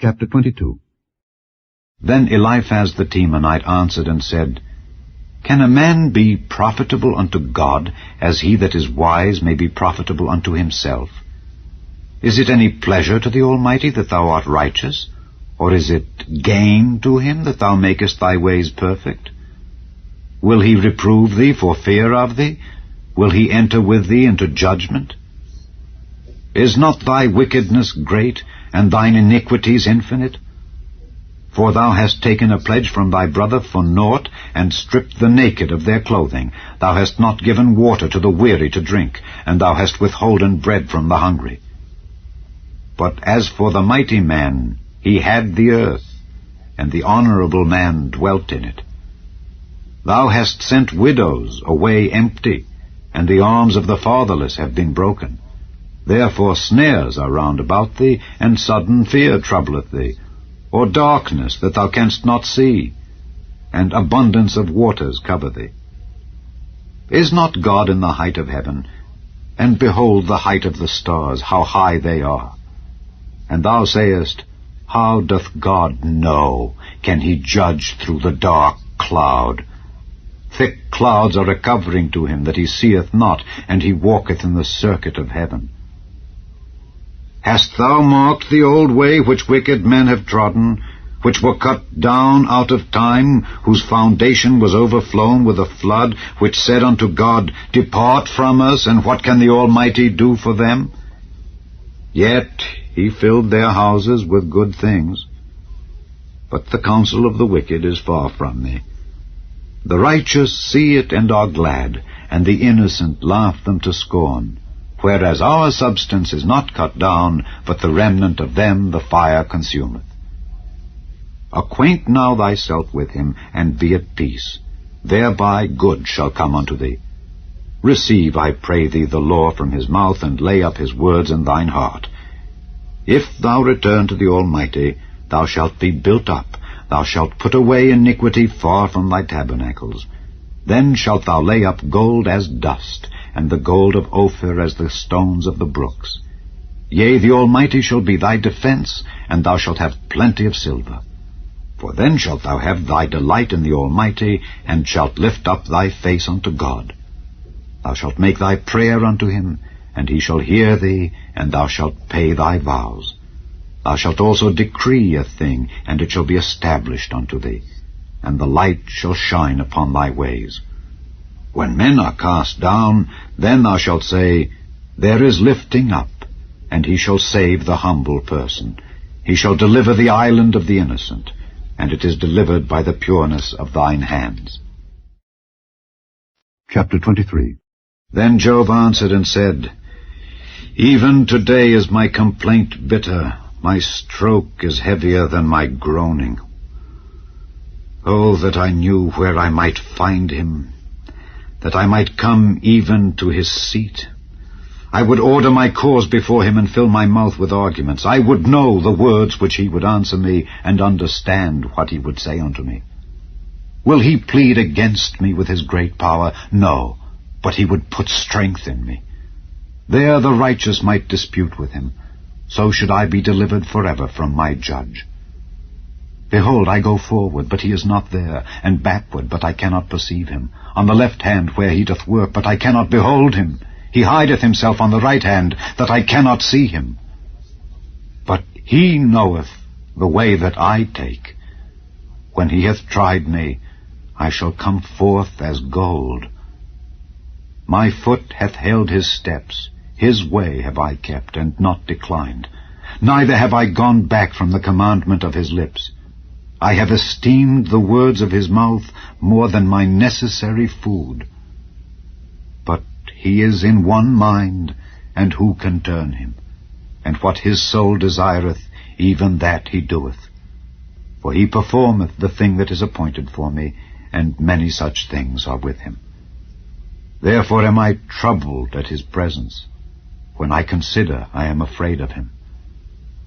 Chapter 22. Then Eliphaz the Temanite answered and said, Can a man be profitable unto God, as he that is wise may be profitable unto himself? Is it any pleasure to the Almighty that thou art righteous? Or is it gain to him that thou makest thy ways perfect? Will he reprove thee for fear of thee? Will he enter with thee into judgment? Is not thy wickedness great, and thine iniquities infinite? For thou hast taken a pledge from thy brother for naught, and stripped the naked of their clothing. Thou hast not given water to the weary to drink, and thou hast withholden bread from the hungry. But as for the mighty man, he had the earth, and the honorable man dwelt in it. Thou hast sent widows away empty, and the arms of the fatherless have been broken. Therefore snares are round about thee, and sudden fear troubleth thee, or darkness that thou canst not see, and abundance of waters cover thee. Is not God in the height of heaven? And behold the height of the stars, how high they are. And thou sayest, How doth God know? Can he judge through the dark cloud? Thick clouds are a covering to him that he seeth not, and he walketh in the circuit of heaven. Hast thou marked the old way which wicked men have trodden, which were cut down out of time, whose foundation was overflown with a flood, which said unto God, Depart from us, and what can the Almighty do for them? Yet he filled their houses with good things. But the counsel of the wicked is far from me. The righteous see it and are glad, and the innocent laugh them to scorn. Whereas our substance is not cut down, but the remnant of them the fire consumeth. Acquaint now thyself with him, and be at peace. Thereby good shall come unto thee. Receive, I pray thee, the law from his mouth, and lay up his words in thine heart. If thou return to the Almighty, thou shalt be built up. Thou shalt put away iniquity far from thy tabernacles. Then shalt thou lay up gold as dust, and the gold of Ophir as the stones of the brooks. Yea, the Almighty shall be thy defense, and thou shalt have plenty of silver. For then shalt thou have thy delight in the Almighty, and shalt lift up thy face unto God. Thou shalt make thy prayer unto him, and he shall hear thee, and thou shalt pay thy vows. Thou shalt also decree a thing, and it shall be established unto thee, and the light shall shine upon thy ways. When men are cast down, then thou shalt say, There is lifting up, and he shall save the humble person. He shall deliver the island of the innocent, and it is delivered by the pureness of thine hands. Chapter 23. Then Job answered and said, Even today is my complaint bitter, my stroke is heavier than my groaning. Oh, that I knew where I might find him, that I might come even to his seat. I would order my cause before him and fill my mouth with arguments. I would know the words which he would answer me, and understand what he would say unto me. Will he plead against me with his great power? No, but he would put strength in me. There the righteous might dispute with him. So should I be delivered forever from my judge. Behold, I go forward, but he is not there, and backward, but I cannot perceive him. On the left hand where he doth work, but I cannot behold him. He hideth himself on the right hand, that I cannot see him. But he knoweth the way that I take. When he hath tried me, I shall come forth as gold. My foot hath held his steps. His way have I kept, and not declined. Neither have I gone back from the commandment of his lips. I have esteemed the words of his mouth more than my necessary food. But he is in one mind, and who can turn him? And what his soul desireth, even that he doeth. For he performeth the thing that is appointed for me, and many such things are with him. Therefore am I troubled at his presence. When I consider, I am afraid of him.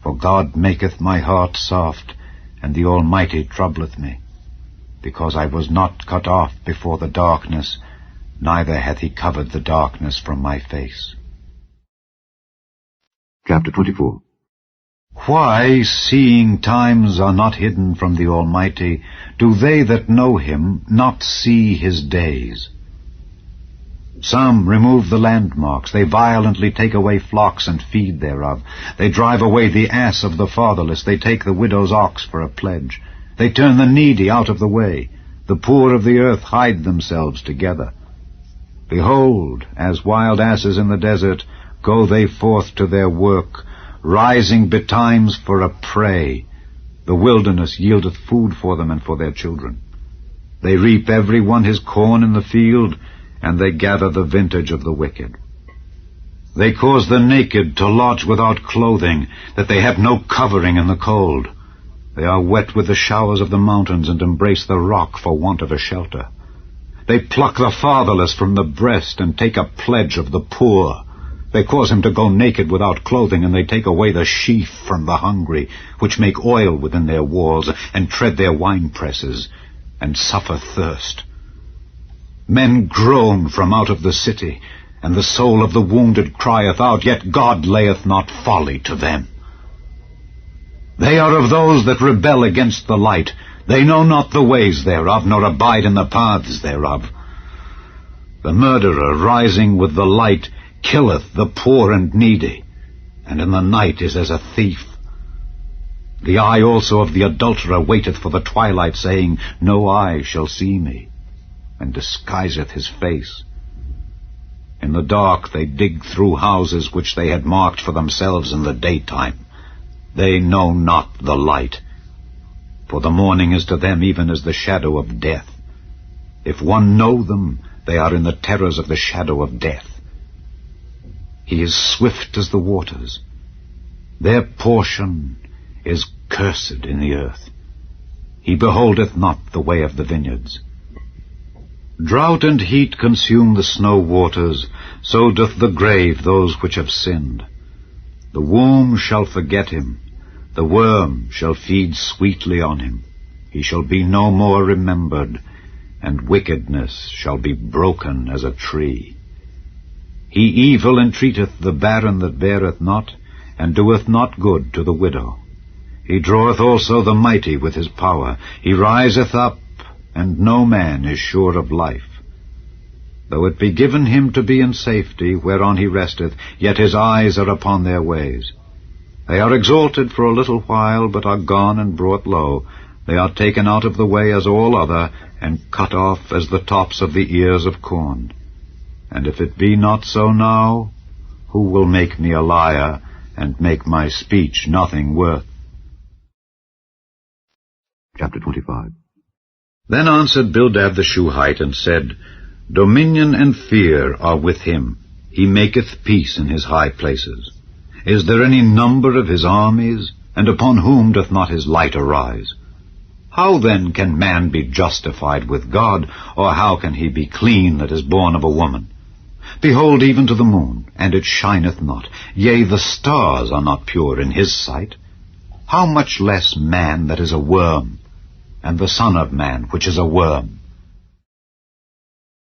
For God maketh my heart soft, and the Almighty troubleth me, because I was not cut off before the darkness, neither hath he covered the darkness from my face. Chapter 24. Why, seeing times are not hidden from the Almighty, do they that know him not see his days? Some remove the landmarks, they violently take away flocks and feed thereof. They drive away the ass of the fatherless, they take the widow's ox for a pledge. They turn the needy out of the way, the poor of the earth hide themselves together. Behold, as wild asses in the desert, go they forth to their work, rising betimes for a prey. The wilderness yieldeth food for them and for their children. They reap every one his corn in the field, and they gather the vintage of the wicked. They cause the naked to lodge without clothing, that they have no covering in the cold. They are wet with the showers of the mountains, and embrace the rock for want of a shelter. They pluck the fatherless from the breast, and take a pledge of the poor. They cause him to go naked without clothing, and they take away the sheaf from the hungry, which make oil within their walls, and tread their winepresses, and suffer thirst. Men groan from out of the city, and the soul of the wounded crieth out, yet God layeth not folly to them. They are of those that rebel against the light. They know not the ways thereof, nor abide in the paths thereof. The murderer rising with the light killeth the poor and needy, and in the night is as a thief. The eye also of the adulterer waiteth for the twilight, saying, No eye shall see me, and disguiseth his face. In the dark they dig through houses which they had marked for themselves in the daytime. They know not the light, for the morning is to them even as the shadow of death. If one know them, they are in the terrors of the shadow of death. He is swift as the waters. Their portion is cursed in the earth. He beholdeth not the way of the vineyards. Drought and heat consume the snow waters, so doth the grave those which have sinned. The womb shall forget him, the worm shall feed sweetly on him. He shall be no more remembered, and wickedness shall be broken as a tree. He evil entreateth the barren that beareth not, and doeth not good to the widow. He draweth also the mighty with his power. He riseth up, and no man is sure of life. Though it be given him to be in safety, whereon he resteth, yet his eyes are upon their ways. They are exalted for a little while, but are gone and brought low. They are taken out of the way as all other, and cut off as the tops of the ears of corn. And if it be not so now, who will make me a liar, and make my speech nothing worth? Chapter 25. Then answered Bildad the Shuhite, and said, Dominion and fear are with him. He maketh peace in his high places. Is there any number of his armies? And upon whom doth not his light arise? How then can man be justified with God, or how can he be clean that is born of a woman? Behold, even to the moon, and it shineth not. Yea, the stars are not pure in his sight. How much less man that is a worm, and the son of man which is a worm?